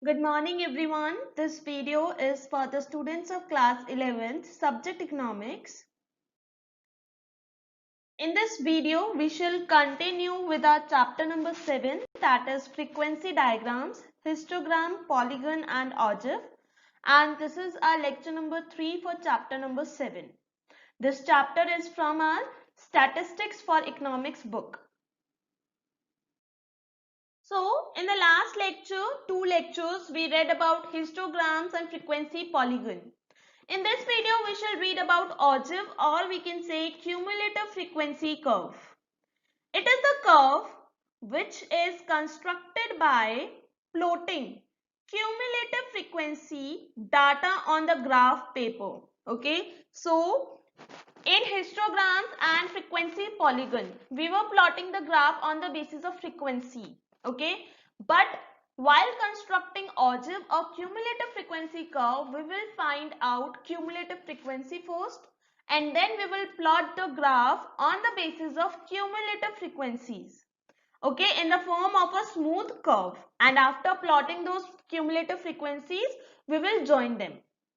Good morning everyone. This video is for the students of class 11th subject economics. In this video we shall continue with our chapter number 7, that is frequency diagrams, histogram, polygon and ogive, and this is our lecture number 3 for chapter number 7. This chapter is from our statistics for economics book. So, in the last lecture, 2 lectures, we read about histograms and frequency polygon. In this video, we shall read about ogive, or we can say cumulative frequency curve. It is the curve which is constructed by plotting cumulative frequency data on the graph paper. Okay, so in histograms and frequency polygon, we were plotting the graph on the basis of frequency. Okay, but while constructing ogive or cumulative frequency curve, we will find out cumulative frequency first, and then we will plot the graph on the basis of cumulative frequencies. Okay, in the form of a smooth curve, and after plotting those cumulative frequencies, we will join them.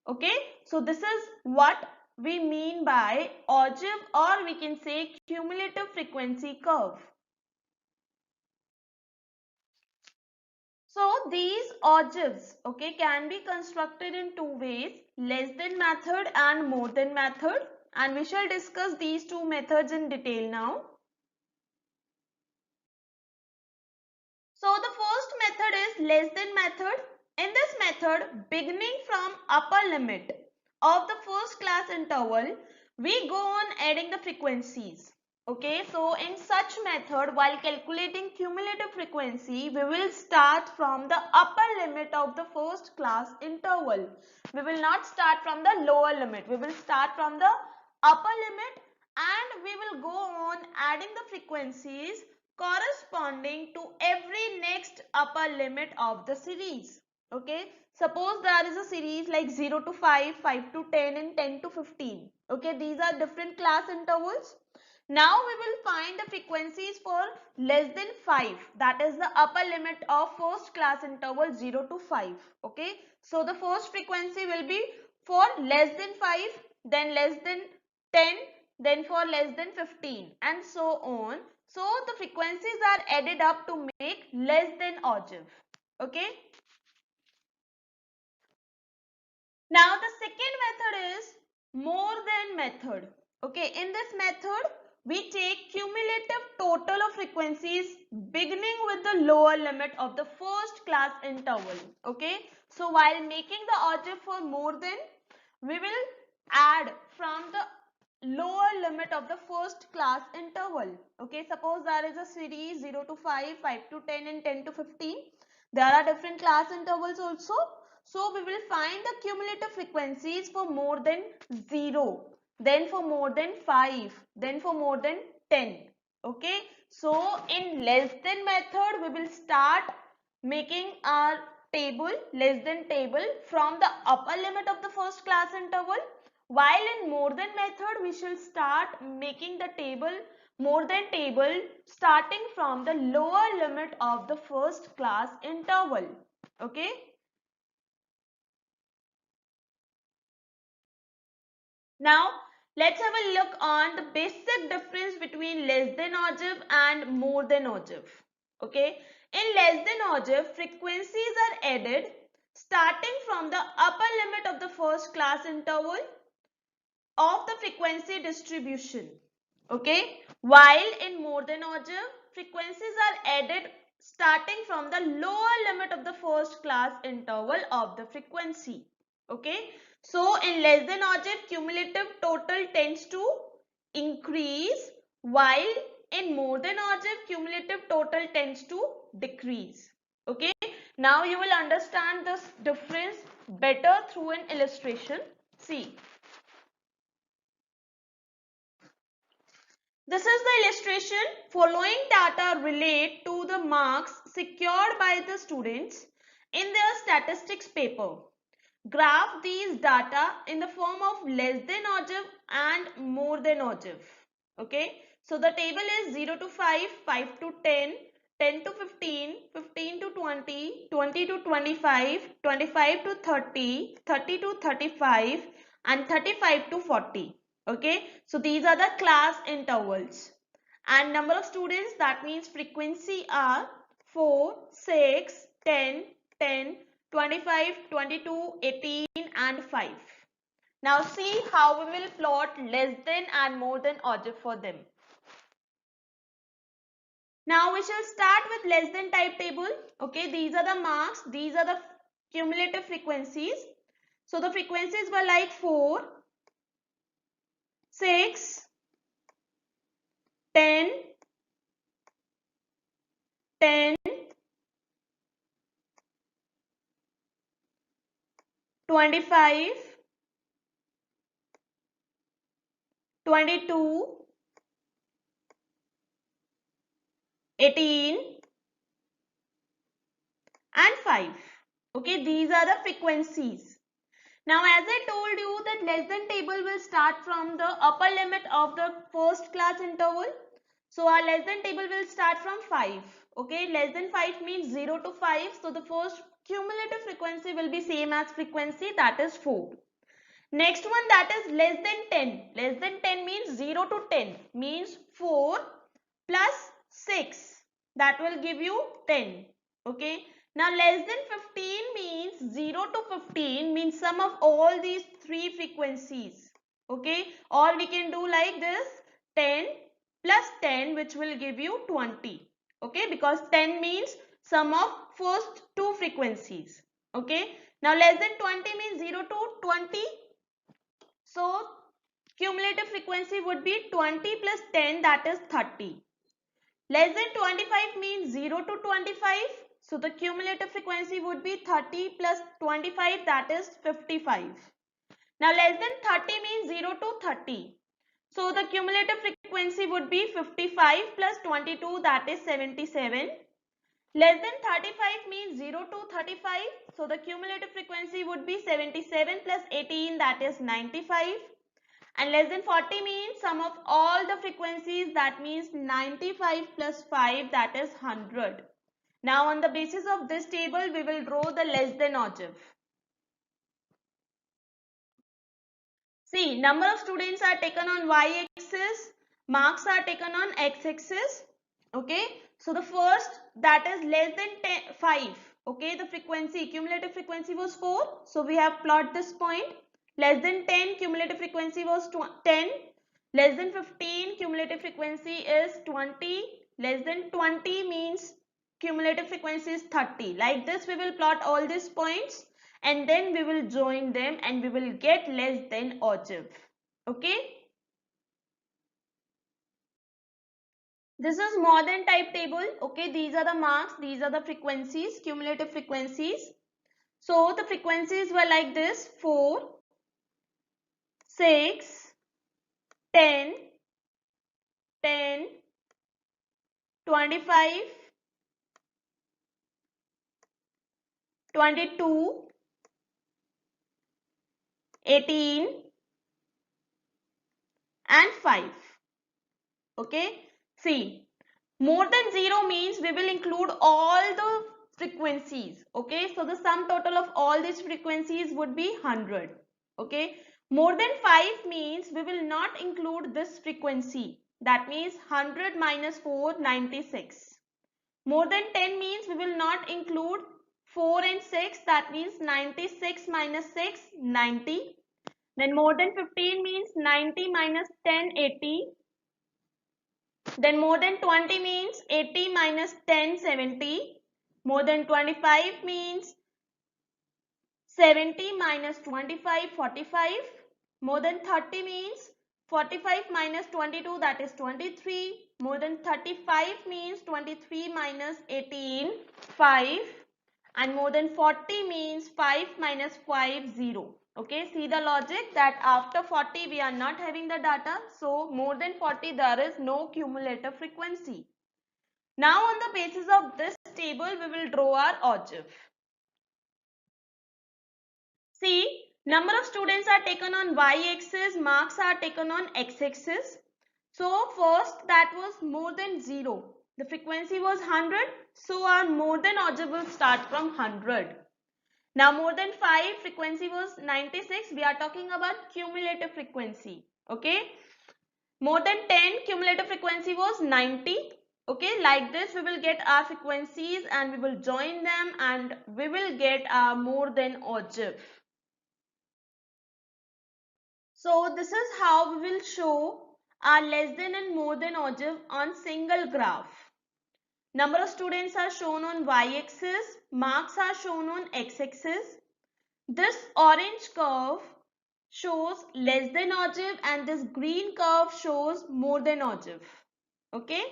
Okay, so this is what we mean by ogive, or we can say cumulative frequency curve. So these ogives, okay, can be constructed in two ways, less than method and more than method, and we shall discuss these two methods in detail now. So the first method is less than method. In this method, beginning from upper limit of the first class interval, we go on adding the frequencies. Okay, so in such method, while calculating cumulative frequency, we will start from the upper limit of the first class interval. We will not start from the lower limit. We will start from the upper limit, and we will go on adding the frequencies corresponding to every next upper limit of the series. Okay, suppose there is a series like 0 to 5, 5 to 10 and 10 to 15. Okay, these are different class intervals. Now we will find the frequencies for less than 5, that is the upper limit of first class interval 0 to 5. Okay, so the first frequency will be for less than 5, then less than 10, then for less than 15, and so on. So the frequencies are added up to make less than ogive. Okay. Now the second method is more than method. Okay, in this method we take cumulative total of frequencies beginning with the lower limit of the first class interval. Okay, so while making the ogive for more than, we will add from the lower limit of the first class interval. Okay, suppose there is a series 0 to 5, 5 to 10 and 10 to 15. There are different class intervals also. So we will find the cumulative frequencies for more than 0, then for more than 5, then for more than 10. Okay, so in less than method, we will start making our table, less than table, from the upper limit of the first class interval, while in more than method we shall start making the table, more than table, starting from the lower limit of the first class interval. Okay. Now let's have a look on the basic difference between less than ogive and more than ogive. Okay, in less than ogive, frequencies are added starting from the upper limit of the first class interval of the frequency distribution. Okay, while in more than ogive, frequencies are added starting from the lower limit of the first class interval of the frequency. Okay, so in less than ogive, cumulative total tends to increase, while in more than ogive, cumulative total tends to decrease. Okay, now you will understand this difference better through an illustration. See, this is the illustration. Following data relate to the marks secured by the students in their statistics paper. Graph these data in the form of less than ogive and more than ogive. Okay, so the table is 0 to 5, 5 to 10, 10 to 15, 15 to 20, 20 to 25, 25 to 30, 30 to 35 and 35 to 40. Okay, so these are the class intervals. And number of students, that means frequency are 4, 6, 10, 10, 25, 22, 18 and 5. Now see how we will plot less than and more than ogive for them. Now we shall start with less than type table. Okay, these are the marks, these are the cumulative frequencies. So the frequencies were like 4, 6, 10, 10, 25, 22, 18 and 5. Okay, these are the frequencies. Now as I told you that less than table will start from the upper limit of the first class interval. So our less than table will start from 5. Okay, less than 5 means 0 to 5. So the first cumulative frequency will be same as frequency, that is 4. Next one, that is less than 10. Less than 10 means 0 to 10 means 4 plus 6. That will give you 10. Okay. Now less than 15 means 0 to 15 means sum of all these three frequencies. Okay. Or we can do like this, 10 plus 10, which will give you 20. Okay. Because 10 means sum of first two frequencies. Okay. Now less than 20 means 0 to 20. So cumulative frequency would be 20 plus 10, that is 30. Less than 25 means 0 to 25. So the cumulative frequency would be 30 plus 25, that is 55. Now less than 30 means 0 to 30. So the cumulative frequency would be 55 plus 22, that is 77. Less than 35 means 0 to 35. So the cumulative frequency would be 77 plus 18, that is 95. And less than 40 means sum of all the frequencies, that means 95 plus 5, that is 100. Now on the basis of this table, we will draw the less than ogive. See, number of students are taken on y-axis, marks are taken on x-axis. Okay, so the first, that is less than 5. Okay, the frequency, cumulative frequency was 4. So we have plot this point. Less than 10, cumulative frequency was 10. Less than 15, cumulative frequency is 20. Less than 20 means cumulative frequency is 30. Like this, we will plot all these points and then we will join them and we will get less than ogive. Okay. This is more than type table. Okay, these are the marks, these are the frequencies, cumulative frequencies. So the frequencies were like this: 4, 6, 10, 10, 25, 22, 18 and 5. Okay, see, more than 0 means we will include all the frequencies. Okay, so the sum total of all these frequencies would be 100. Okay, more than 5 means we will not include this frequency. That means 100 minus 4, 96. More than 10 means we will not include 4 and 6. That means 96 minus 6, 90. Then more than 15 means 90 minus 10, 80. Then more than 20 means 80 minus 10, 70. More than 25 means 70 minus 25, 45. More than 30 means 45 minus 22, that is 23. More than 35 means 23 minus 18, 5. And more than 40 means 5 minus 5, 0. Okay, see the logic that after 40 we are not having the data. So more than 40 there is no cumulative frequency. Now on the basis of this table we will draw our ogive. See, number of students are taken on y-axis, marks are taken on x-axis. So first, that was more than 0. The frequency was 100, so our more than ogive will start from 100. Now more than 5 frequency was 96. We are talking about cumulative frequency. Okay. More than 10 cumulative frequency was 90. Okay, like this we will get our frequencies and we will join them and we will get our more than ogive. So this is how we will show our less than and more than ogive on single graph. Number of students are shown on y-axis, marks are shown on x-axis. This orange curve shows less than ogive and this green curve shows more than ogive. Okay.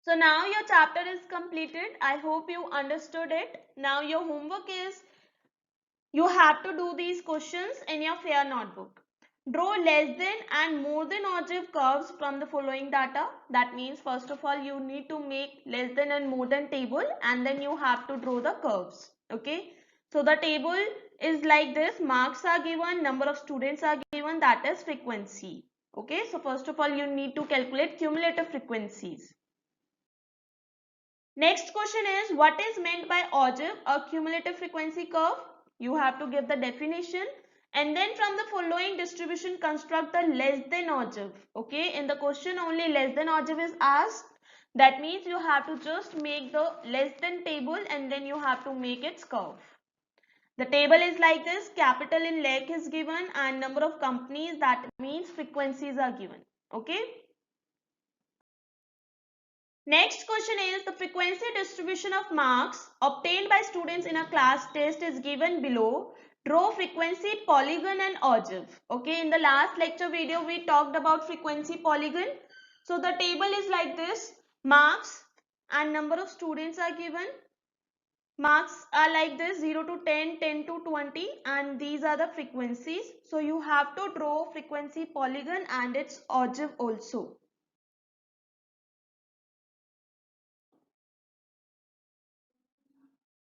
So now your chapter is completed. I hope you understood it. Now your homework is you have to do these questions in your fair notebook. Draw less than and more than ogive curves from the following data. That means first of all you need to make less than and more than table and then you have to draw the curves. Okay. So the table is like this. Marks are given, number of students are given, that is frequency. Okay. So first of all you need to calculate cumulative frequencies. Next question is what is meant by ogive or cumulative frequency curve? You have to give the definition and then from the following distribution construct the less than ogive. Okay, in the question only less than ogive is asked. That means you have to just make the less than table and then you have to make its curve. The table is like this. Capital in lakh is given and number of companies, that means frequencies are given. Okay. Next question is the frequency distribution of marks obtained by students in a class test is given below. Draw frequency polygon and ogive. Okay, in the last lecture video we talked about frequency polygon. So the table is like this. Marks and number of students are given. Marks are like this 0 to 10, 10 to 20 and these are the frequencies. So you have to draw frequency polygon and its ogive also.